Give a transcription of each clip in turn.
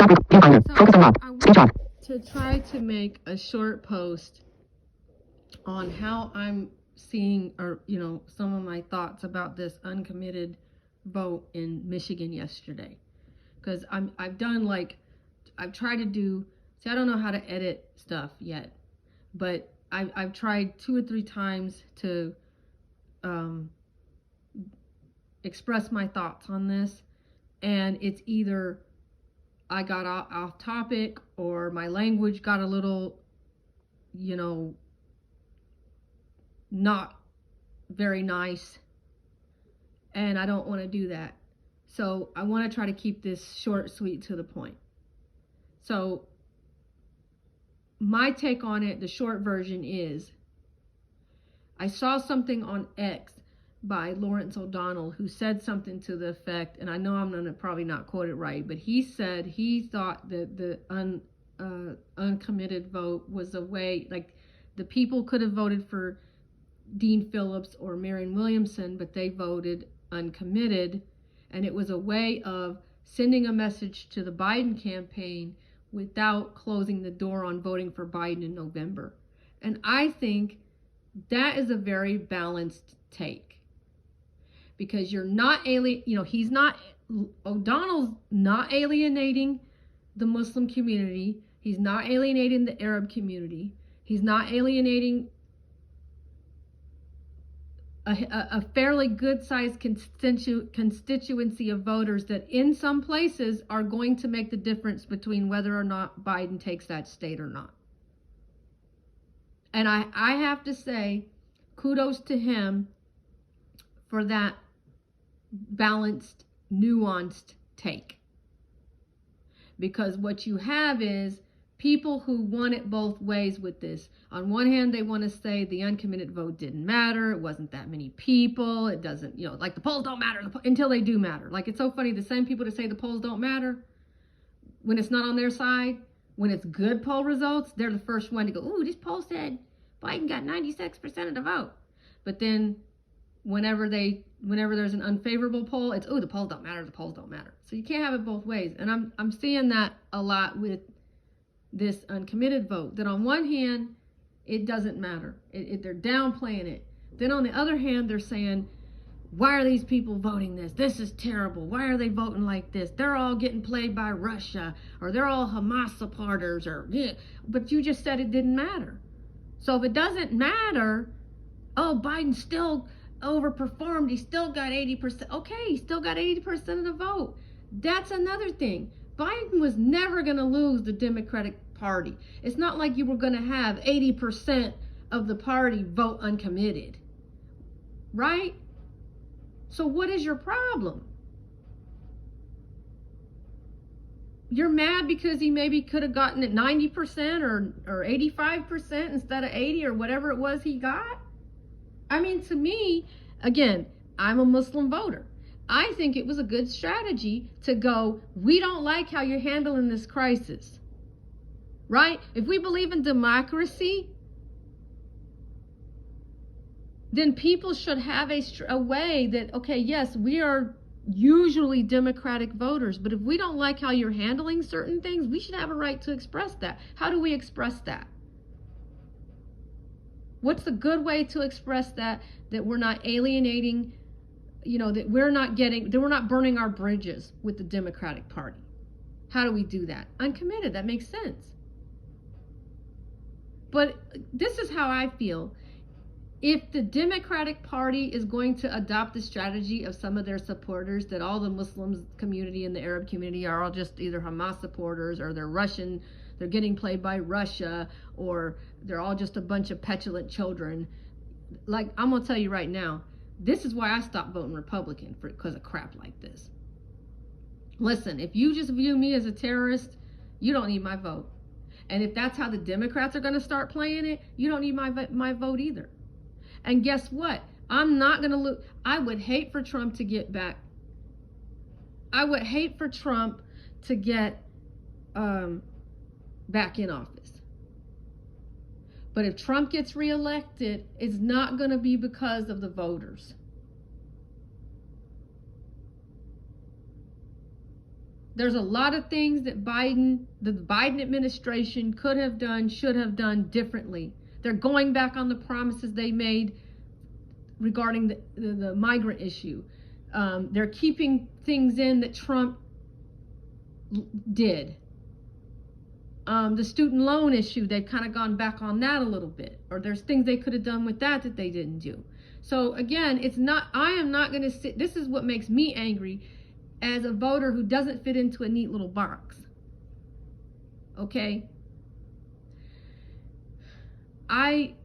want to try to make a short post on how I'm seeing, or some of my thoughts about this uncommitted vote in Michigan yesterday, because I've tried to do. See, I don't know how to edit stuff yet, but I've tried 2 or 3 times to express my thoughts on this, and it's either I got off topic or my language got a little, not very nice, and I don't want to do that. So I want to try to keep this short, sweet, to the point. So my take on it, the short version is, I saw something on X by Lawrence O'Donnell who said something to the effect, and I know I'm going to probably not quote it right, but he said he thought that the uncommitted vote was a way, like the people could have voted for Dean Phillips or Marianne Williamson, but they voted uncommitted, and it was a way of sending a message to the Biden campaign without closing the door on voting for Biden in November. And I think that is a very balanced take, because you're not O'Donnell's not alienating the Muslim community. He's not alienating the Arab community. He's not alienating a fairly good-sized constituency of voters that in some places are going to make the difference between whether or not Biden takes that state or not. And I have to say, kudos to him for that balanced, nuanced take. Because what you have is people who want it both ways with this. On one hand, they want to say the uncommitted vote didn't matter. It wasn't that many people. It doesn't, like the polls don't matter until they do matter. Like, it's so funny. The same people that say the polls don't matter, when it's not on their side, when it's good poll results, they're the first one to go, ooh, this poll said Biden got 96% of the vote. But then whenever there's an unfavorable poll, it's, oh, the polls don't matter. The polls don't matter. So you can't have it both ways. And I'm seeing that a lot with this uncommitted vote, that on one hand, it doesn't matter. They're downplaying it. Then on the other hand, they're saying, why are these people voting this? This is terrible. Why are they voting like this? They're all getting played by Russia, or they're all Hamas supporters, but you just said it didn't matter. So if it doesn't matter, oh, Biden still overperformed. He still got 80%. Okay, he still got 80% of the vote. That's another thing. Biden was never going to lose the Democratic Party. It's not like you were going to have 80% of the party vote uncommitted, right? So what is your problem? You're mad because he maybe could have gotten it 90% or 85% instead of 80 or whatever it was he got? I mean, to me, again, I'm a Muslim voter. I think it was a good strategy to go, we don't like how you're handling this crisis, right? If we believe in democracy, then people should have a way that, okay, yes, we are usually Democratic voters, but if we don't like how you're handling certain things, we should have a right to express that. How do we express that? What's the good way to express that we're not alienating, that we're not burning our bridges with the Democratic Party? How do we do that? Uncommitted. That makes sense. But this is how I feel. If the Democratic Party is going to adopt the strategy of some of their supporters, that all the Muslim community and the Arab community are all just either Hamas supporters, or they're Russian, they're getting played by Russia, or they're all just a bunch of petulant children. Like, I'm going to tell you right now, this is why I stopped voting Republican, because of crap like this. Listen, if you just view me as a terrorist, you don't need my vote. And if that's how the Democrats are going to start playing it, you don't need my vote either. And guess what? I'm not going to lose. I would hate for Trump to get back. I would hate for Trump to get back in office. But if Trump gets reelected, it's not going to be because of the voters. There's a lot of things that the Biden administration could have done, should have done differently. They're going back on the promises they made regarding the migrant issue. They're keeping things in that Trump did. The student loan issue, they've kind of gone back on that a little bit. Or there's things they could have done with that they didn't do. So again, I am not going to sit, this is what makes me angry as a voter who doesn't fit into a neat little box. Okay? I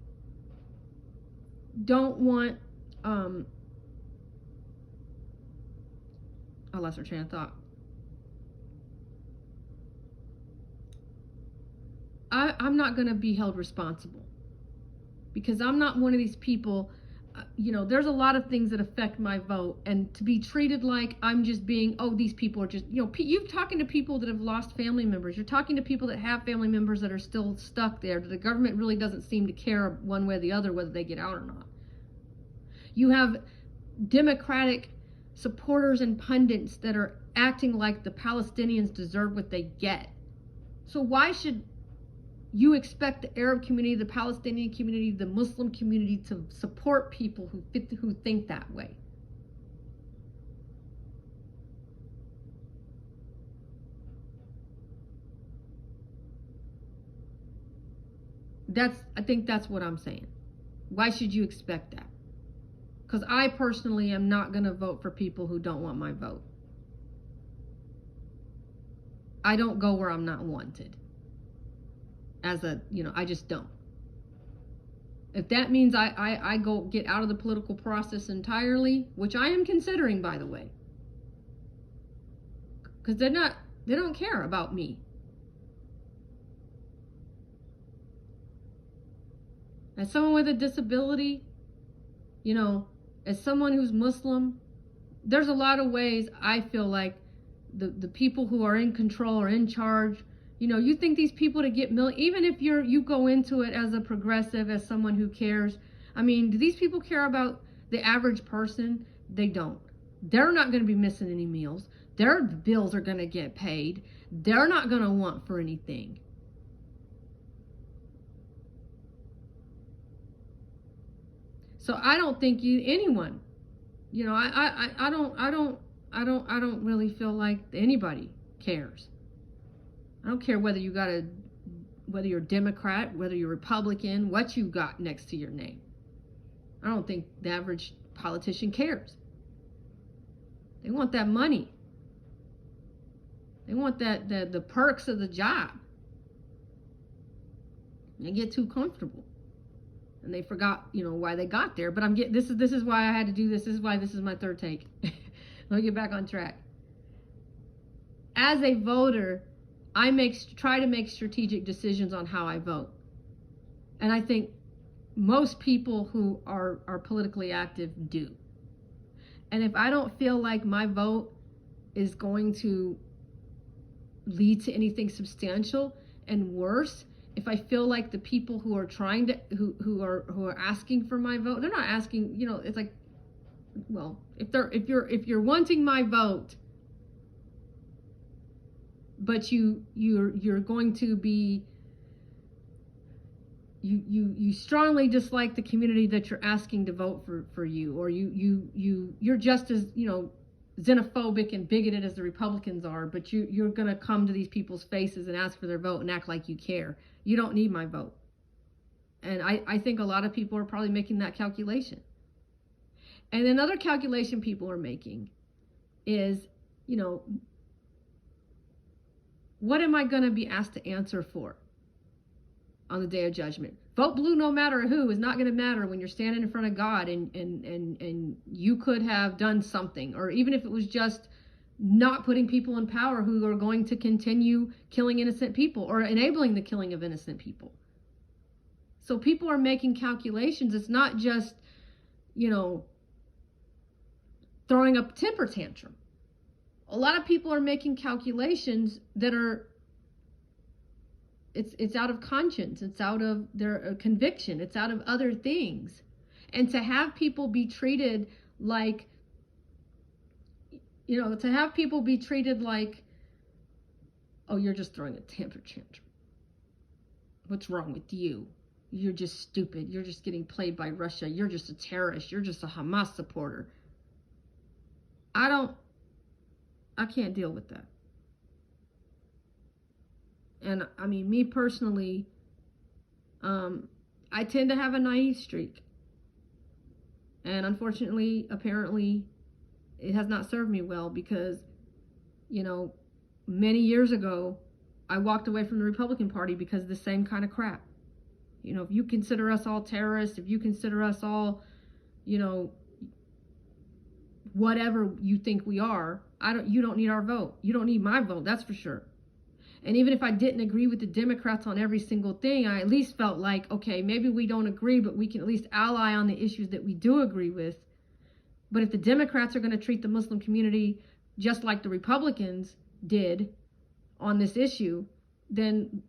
don't want, I lost her train of thought. I'm not going to be held responsible because I'm not one of these people. There's a lot of things that affect my vote, and to be treated like I'm just being, oh, these people are just, you're talking to people that have lost family members. You're talking to people that have family members that are still stuck there. The government really doesn't seem to care one way or the other whether they get out or not. You have Democratic supporters and pundits that are acting like the Palestinians deserve what they get. So why should you expect the Arab community, the Palestinian community, the Muslim community to support people who think that way? I think that's what I'm saying. Why should you expect that? Because I personally am not going to vote for people who don't want my vote. I don't go where I'm not wanted. I just don't. If that means I go get out of the political process entirely, which I am considering, by the way, because they don't care about me. As someone with a disability, as someone who's Muslim, there's a lot of ways I feel like the people who are in control or in charge, you think these people to get even if you go into it as a progressive, as someone who cares, do these people care about the average person? They don't. They're not going to be missing any meals. Their bills are going to get paid. They're not going to want for anything. So I don't think anyone, I don't really feel like anybody cares. I don't care whether you're Democrat, whether you're Republican, what you got next to your name. I don't think the average politician cares. They want that money. They want the perks of the job. They get too comfortable. And they forgot, why they got there. But this is why I had to do this. This is why this is my third take. Let me get back on track. As a voter, I try to make strategic decisions on how I vote. And I think most people who are politically active do. And if I don't feel like my vote is going to lead to anything substantial, and worse, if I feel like the people who are trying to, who are asking for my vote, they're not asking, it's like, well, if you're wanting my vote, but you're going to be, you strongly dislike the community that you're asking to vote for you, or you're just as, xenophobic and bigoted as the Republicans are, but you're going to come to these people's faces and ask for their vote and act like you care. You don't need my vote. And I think a lot of people are probably making that calculation. And another calculation people are making is, what am I going to be asked to answer for on the day of judgment? Vote blue no matter who is not going to matter when you're standing in front of God and you could have done something, or even if it was just not putting people in power who are going to continue killing innocent people or enabling the killing of innocent people. So people are making calculations. It's not just, throwing a temper tantrum. A lot of people are making calculations that are, it's out of conscience, it's out of their conviction, it's out of other things. And to have people be treated like, Oh, you're just throwing a temper tantrum. What's wrong with you? You're just stupid. You're just getting played by Russia. You're just a terrorist. You're just a Hamas supporter. I can't deal with that. And I mean, me personally, I tend to have a naive streak. And unfortunately, apparently, it has not served me well because, many years ago, I walked away from the Republican Party because of the same kind of crap. If you consider us all terrorists, if you consider us all, whatever you think we are, you don't need our vote. You don't need my vote, that's for sure. And even if I didn't agree with the Democrats on every single thing, I at least felt like, okay, maybe we don't agree, but we can at least ally on the issues that we do agree with. But if the Democrats are going to treat the Muslim community just like the Republicans did on this issue, then,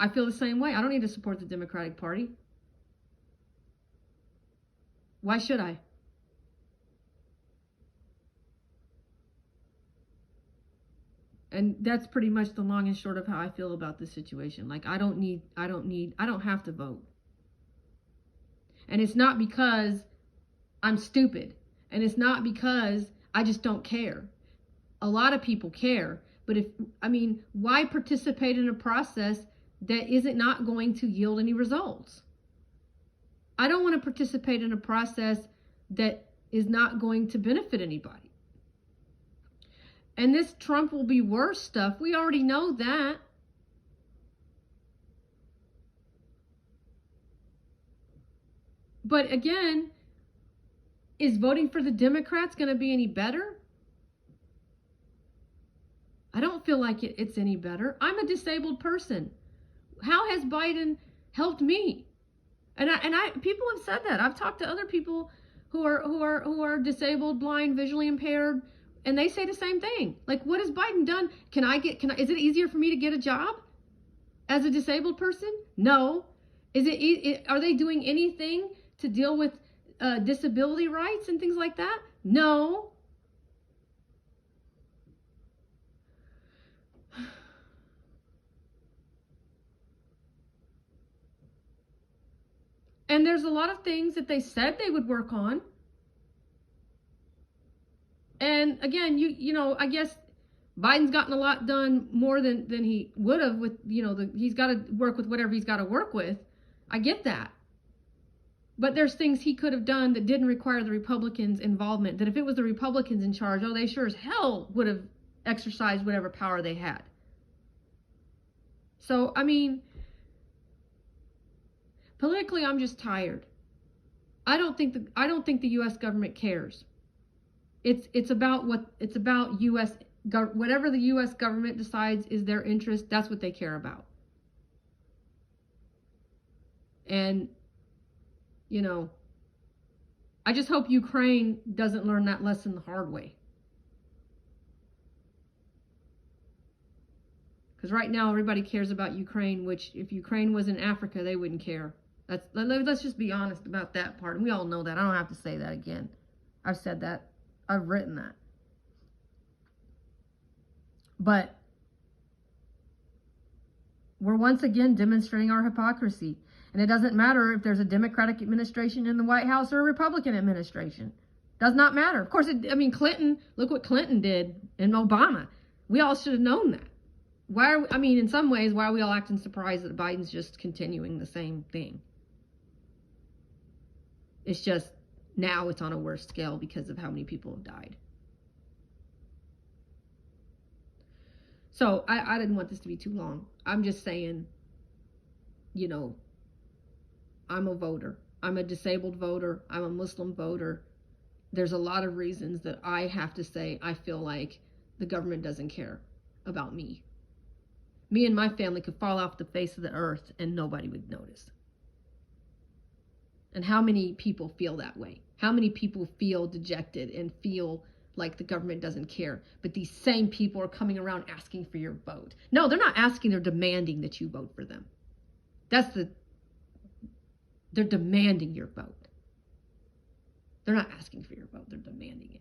I feel the same way. I don't need to support the Democratic Party. Why should I? And that's pretty much the long and short of how I feel about this situation. Like, I don't have to vote. And it's not because I'm stupid. And it's not because I just don't care. A lot of people care. But why participate in a process that isn't not going to yield any results? I don't want to participate in a process that is not going to benefit anybody. And this Trump will be worse stuff, we already know that. But again, is voting for the Democrats going to be any better? I don't feel like it's any better. I'm a disabled person. How has Biden helped me? And people have said that. I've talked to other people who are disabled, blind, visually impaired, and they say the same thing. Like, what has Biden done? Is it easier for me to get a job as a disabled person? No. Are they doing anything to deal with disability rights and things like that? No. And there's a lot of things that they said they would work on. And again, I guess Biden's gotten a lot done more than he would have with, he's got to work with whatever he's got to work with. I get that. But there's things he could have done that didn't require the Republicans' involvement, that if it was the Republicans in charge, they sure as hell would have exercised whatever power they had. So, politically, I'm just tired. I don't think the U.S. government cares. It's about whatever the U.S. government decides is their interest. That's what they care about. And I just hope Ukraine doesn't learn that lesson the hard way. Because right now everybody cares about Ukraine, which if Ukraine was in Africa, they wouldn't care. Let's just be honest about that part. And we all know that. I don't have to say that again. I've said that. I've written that. But we're once again demonstrating our hypocrisy. And it doesn't matter if there's a Democratic administration in the White House or a Republican administration. Does not matter. Of course, Clinton, look what Clinton did and Obama. We all should have known that. In some ways, why are we all acting surprised that Biden's just continuing the same thing? It's just now it's on a worse scale because of how many people have died. So I didn't want this to be too long. I'm just saying, I'm a voter. I'm a disabled voter. I'm a Muslim voter. There's a lot of reasons that I have to say I feel like the government doesn't care about me. Me and my family could fall off the face of the earth and nobody would notice. And how many people feel that way? How many people feel dejected and feel like the government doesn't care? But these same people are coming around asking for your vote. No, they're not asking, they're demanding that you vote for them. They're demanding your vote. They're not asking for your vote, they're demanding it.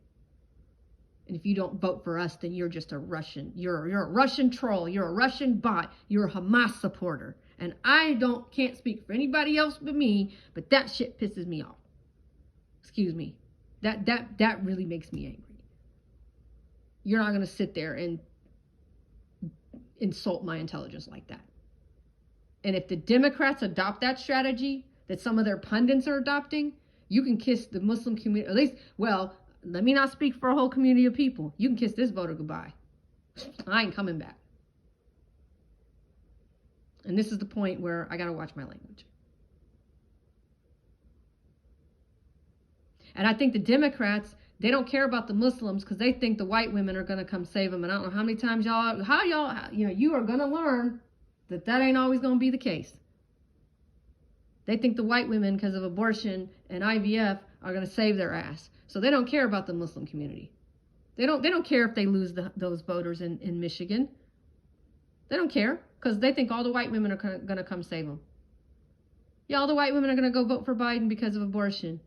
And if you don't vote for us, then you're just a Russian. You're a Russian troll. You're a Russian bot. You're a Hamas supporter. And I can't speak for anybody else but me, but that shit pisses me off. Excuse me. That really makes me angry. You're not going to sit there and insult my intelligence like that. And if the Democrats adopt that strategy that some of their pundits are adopting, you can kiss the Muslim community, at least, well, let me not speak for a whole community of people. You can kiss this voter goodbye. I ain't coming back. And this is the point where I got to watch my language. And I think the Democrats, they don't care about the Muslims because they think the white women are going to come save them. And I don't know how many times you are going to learn that ain't always going to be the case. They think the white women, because of abortion and IVF, are going to save their ass. So they don't care about the Muslim community. They don't care if they lose those voters in Michigan. They don't care because they think all the white women are going to come save them. Yeah, all the white women are going to go vote for Biden because of abortion.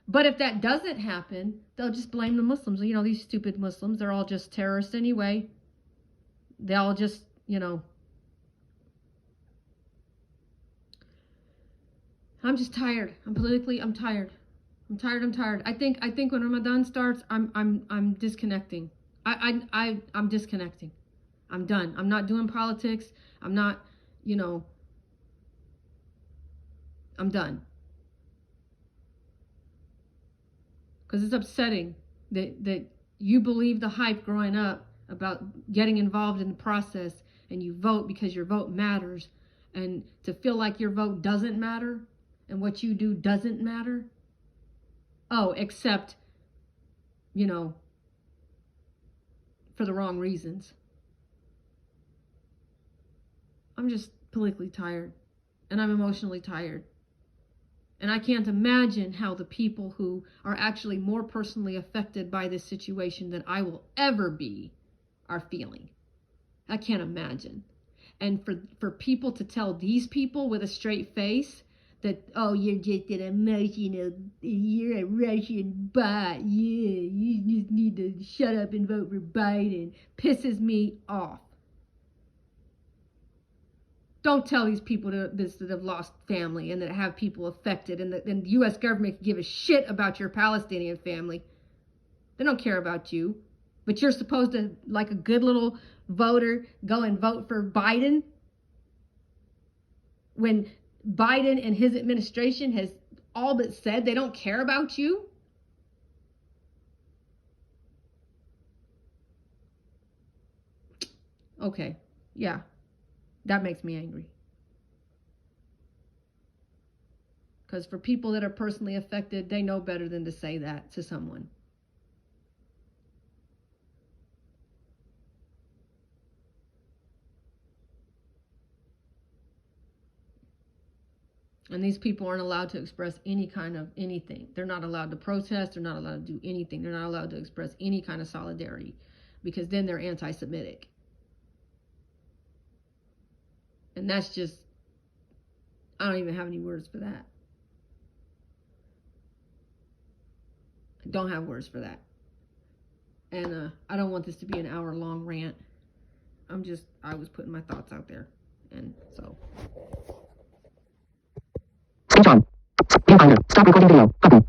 But if that doesn't happen, they'll just blame the Muslims. You know, these stupid Muslims, they're all just terrorists anyway. They all just, I'm just tired. I'm tired. I'm tired. I think when Ramadan starts, I'm disconnecting. I'm disconnecting. I'm done. I'm not doing politics. I'm not, I'm done. Because it's upsetting that you believe the hype growing up about getting involved in the process and you vote because your vote matters, and to feel like your vote doesn't matter and what you do doesn't matter. Oh, except, for the wrong reasons. I'm just politically tired, and I'm emotionally tired. And I can't imagine how the people who are actually more personally affected by this situation than I will ever be are feeling. I can't imagine. And for people to tell these people with a straight face that, oh, you're just an emotional, you're a Russian bot, yeah, you just need to shut up and vote for Biden, pisses me off. Don't tell these people that have lost family and that have people affected, and the U.S. government can give a shit about your Palestinian family. They don't care about you. But you're supposed to, like a good little voter, go and vote for Biden when Biden and his administration has all but said they don't care about you? Okay, yeah. That makes me angry. Because for people that are personally affected, they know better than to say that to someone. And these people aren't allowed to express any kind of anything. They're not allowed to protest. They're not allowed to do anything. They're not allowed to express any kind of solidarity, because then they're anti-Semitic. And that's just, I don't even have any words for that. I don't have words for that. And I don't want this to be an hour-long rant. I was putting my thoughts out there. And so. Switch on. Viewfinder. Stop recording video. Button.